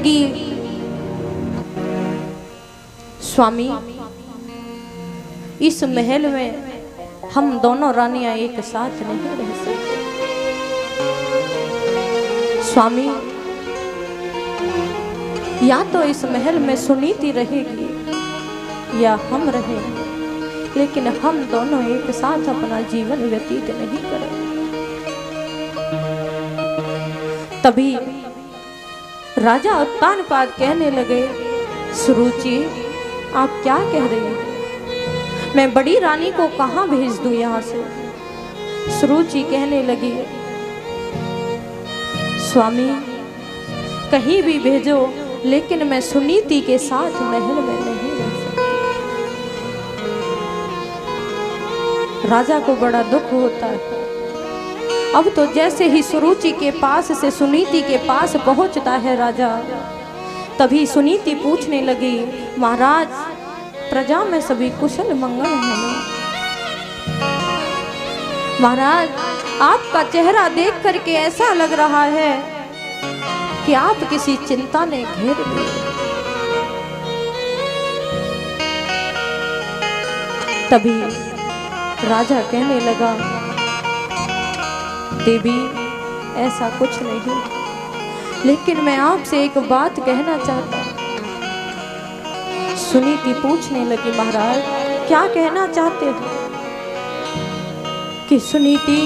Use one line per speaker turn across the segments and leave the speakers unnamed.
लगी, स्वामी इस महल में हम दोनों रानियां एक साथ नहीं रह सकती। स्वामी या तो इस महल में सुनीति रहेगी या हम रहेंगे, लेकिन हम दोनों एक साथ अपना जीवन व्यतीत नहीं करेंगे। तभी राजा उत्तानपाद कहने लगे, सुरुचि आप क्या कह रहे हैं? मैं बड़ी रानी को कहां भेज दूं यहाँ से? सुरुचि कहने लगी, स्वामी कहीं भी भेजो, लेकिन मैं सुनीति के साथ महल में नहीं रह सकती। राजा को बड़ा दुख होता है। अब तो जैसे ही सुरुचि के पास से सुनीति के पास पहुंचता है राजा, तभी सुनीति पूछने लगी, महाराज प्रजा में सभी कुशल मंगल है ना? महाराज आपका चेहरा देख करके ऐसा लग रहा है कि आप किसी चिंता ने घेर लिए। तभी राजा कहने लगा, देवी ऐसा कुछ नहीं, लेकिन मैं आपसे एक बात कहना चाहता हूं। सुनीति पूछने लगी, महाराज क्या कहना चाहते हो? कि सुनीति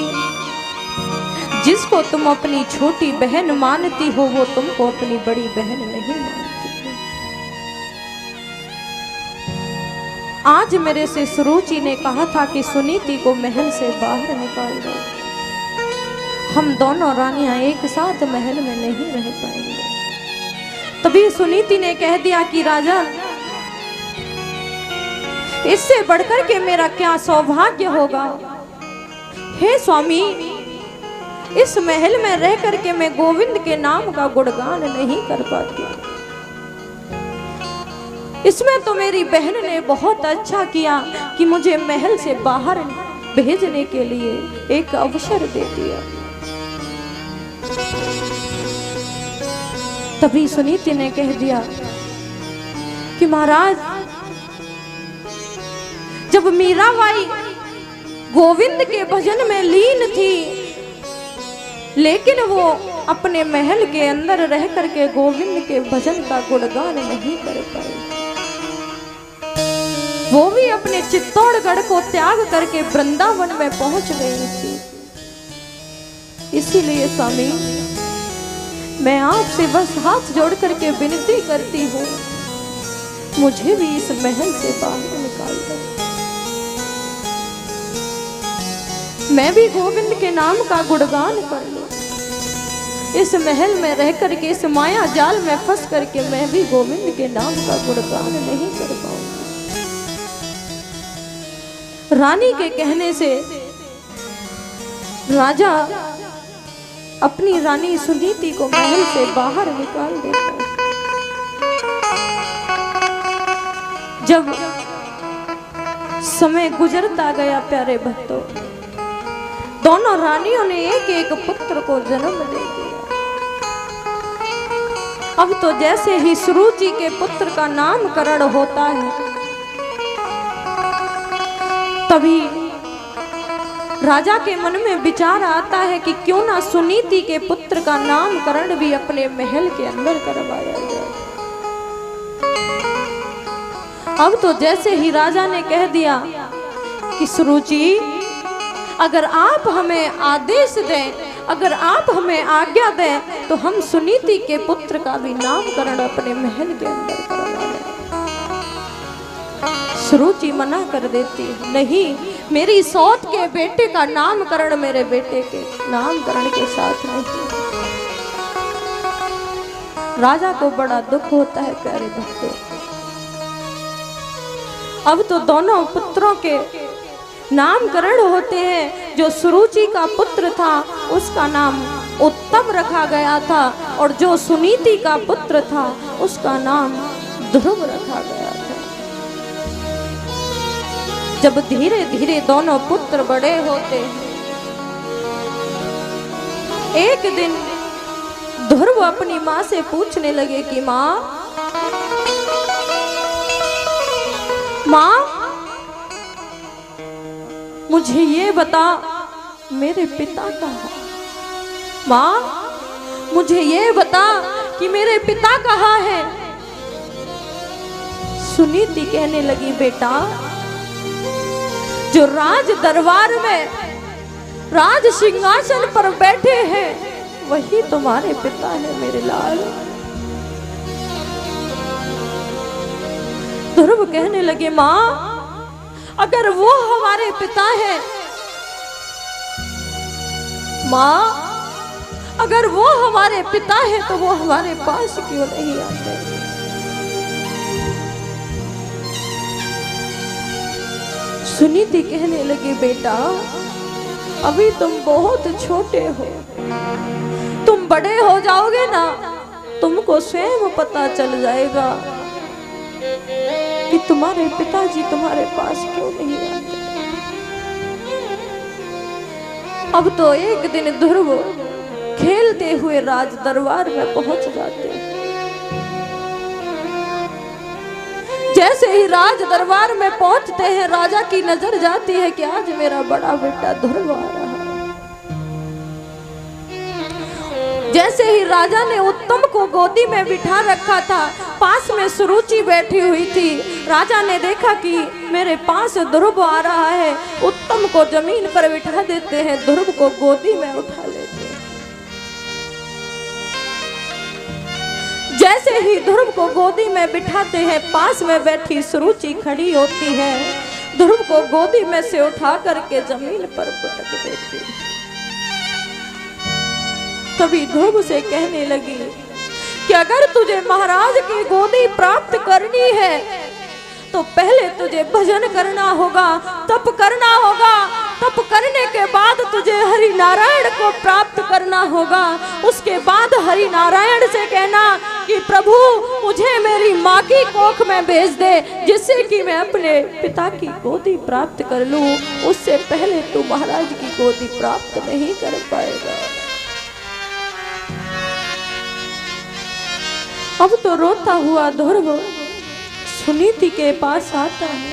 जिसको तुम अपनी छोटी बहन मानती हो, वो तुमको अपनी बड़ी बहन नहीं मानती। आज मेरे से सुरुचि ने कहा था कि सुनीति को महल से बाहर निकाल दो, हम दोनों रानियां एक साथ महल में नहीं रह पाएंगे। तभी सुनीति ने कह दिया कि राजा इससे बढ़कर के मेरा क्या सौभाग्य होगा। हे स्वामी इस महल में रह करके मैं गोविंद के नाम का गुणगान नहीं कर पाती। इसमें तो मेरी बहन ने बहुत अच्छा किया कि मुझे महल से बाहर भेजने के लिए एक अवसर दे दिया। तभी सुनीति ने कह दिया कि महाराज जब मीराबाई गोविंद के भजन में लीन थी, लेकिन वो अपने महल के अंदर रह करके गोविंद के भजन का गुणगान नहीं कर पाई। वो भी अपने चित्तौड़गढ़ को त्याग करके वृंदावन में पहुंच गई थी। इसीलिए स्वामी मैं आपसे बस हाथ जोड़ करके विनती करती हूँ, मुझे भी इस महल से बाहर निकाल दो। मैं भी गोविंद के नाम का गुणगान कर लूं। इस महल में रह करके इस माया जाल में फंस करके मैं भी गोविंद के नाम का गुणगान नहीं कर पाऊंगी। रानी के कहने से राजा अपनी रानी सुनीति को महल से बाहर निकाल देता है। जब समय गुजरता गया प्यारे भक्तों, दोनों रानियों ने एक एक पुत्र को जन्म दे दिया। अब तो जैसे ही सुरुचि के पुत्र का नामकरण होता है, तभी राजा के मन में विचार आता है कि क्यों ना सुनीति के पुत्र का नामकरण भी अपने महल के अंदर करवाया जाए। अब तो जैसे ही राजा ने कह दिया कि सुरुचि अगर आप हमें आदेश दें, अगर आप हमें आज्ञा दें, तो हम सुनीति के पुत्र का भी नामकरण अपने महल के अंदर करवा दें। सुरुचि मना कर देती है, नहीं मेरी सौत के बेटे का नामकरण मेरे बेटे के नामकरण के साथ नहीं। राजा को बड़ा दुख होता है प्यारे भक्तों। अब तो दोनों पुत्रों के नामकरण होते हैं। जो सुरुचि का पुत्र था उसका नाम उत्तम रखा गया था, और जो सुनीति का पुत्र था उसका नाम ध्रुव रखा गया था। जब धीरे धीरे दोनों पुत्र बड़े होते हैं, एक दिन ध्रुव अपनी माँ से पूछने लगे कि माँ, माँ मुझे ये बता मेरे पिता कहाँ? माँ मुझे ये बता कि मेरे पिता कहाँ है? सुनीति कहने लगी, बेटा जो राज दरबार में राज सिंहासन पर बैठे हैं वही तुम्हारे पिता है मेरे लाल। ध्रुव कहने लगे, माँ अगर वो हमारे पिता है, माँ अगर वो हमारे पिता है तो वो हमारे पास क्यों नहीं आते? सुनीति कहने लगी, बेटा अभी तुम बहुत छोटे हो, तुम बड़े हो जाओगे ना तुमको स्वयं पता चल जाएगा कि तुम्हारे पिताजी तुम्हारे पास क्यों नहीं आते। अब तो एक दिन ध्रुव खेलते हुए राज दरबार में पहुंच जाते हैं। जैसे ही राज दरबार में पहुंचते हैं राजा की नजर जाती है कि आज मेरा बड़ा बेटा ध्रुव आ रहा है। जैसे ही राजा ने उत्तम को गोदी में बिठा रखा था, पास में सुरुचि बैठी हुई थी, राजा ने देखा कि मेरे पास ध्रुव आ रहा है, उत्तम को जमीन पर बिठा देते हैं, ध्रुव को गोदी में उठा लेते हैं। जैसे ही ध्रुव को गोदी में बिठाते हैं, पास में बैठी सुरुचि खड़ी होती है, ध्रुव को गोदी में से उठा करके जमीन पर पटक देती है। तभी ध्रुव से कहने लगी कि अगर तुझे महाराज की गोदी प्राप्त करनी है तो पहले तुझे भजन करना होगा, तप करना होगा, तप करने के बाद तुझे हरि नारायण को प्राप्त करना होगा। उसके बाद हरि नारायण से कहना कि प्रभु मुझे मेरी माँ की कोख में भेज दे, जिससे कि मैं अपने पिता की गोदी प्राप्त कर लूं। उससे पहले तू महाराज की गोदी प्राप्त नहीं कर पाएगा। अब तो रोता हुआ ध्रुव सुनीति के पास आता है।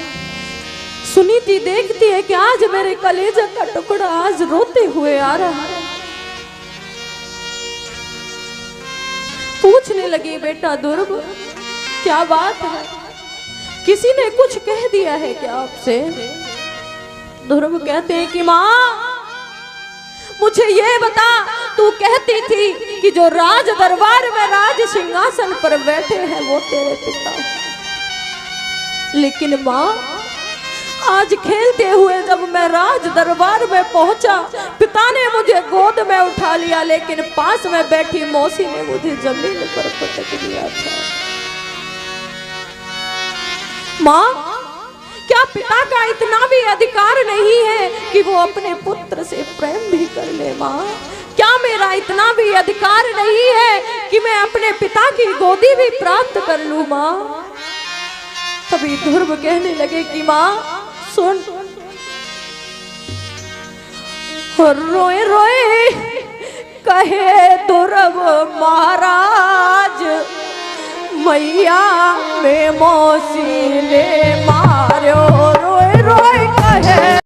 सुनीति देखती है कि आज मेरे कलेजे का टुकड़ा आज रोते हुए आ रहा है। पूछने लगी, बेटा ध्रुव क्या बात है, किसी ने कुछ कह दिया है क्या आपसे? ध्रुव कहते हैं कि माँ मुझे ये बता, तू कहती थी कि जो राज दरबार में राज सिंहासन पर बैठे हैं वो तेरे पिता हैं, लेकिन माँ आज खेलते हुए जब मैं राज दरबार में पहुंचा, पिता ने मुझे गोद में उठा लिया, लेकिन पास में बैठी मौसी ने मुझे जमीन पर पटक दिया था। माँ क्या पिता का इतना भी अधिकार नहीं है कि वो अपने पुत्र से प्रेम भी कर ले? माँ क्या मेरा इतना भी अधिकार नहीं है कि मैं अपने पिता की गोदी भी प्राप्त कर लूं? माँ तभी ध्रुव कहने लगे कि माँ सुन, रोए रोए कहे ध्रुव महाराज, मैया में मौसी ने माँ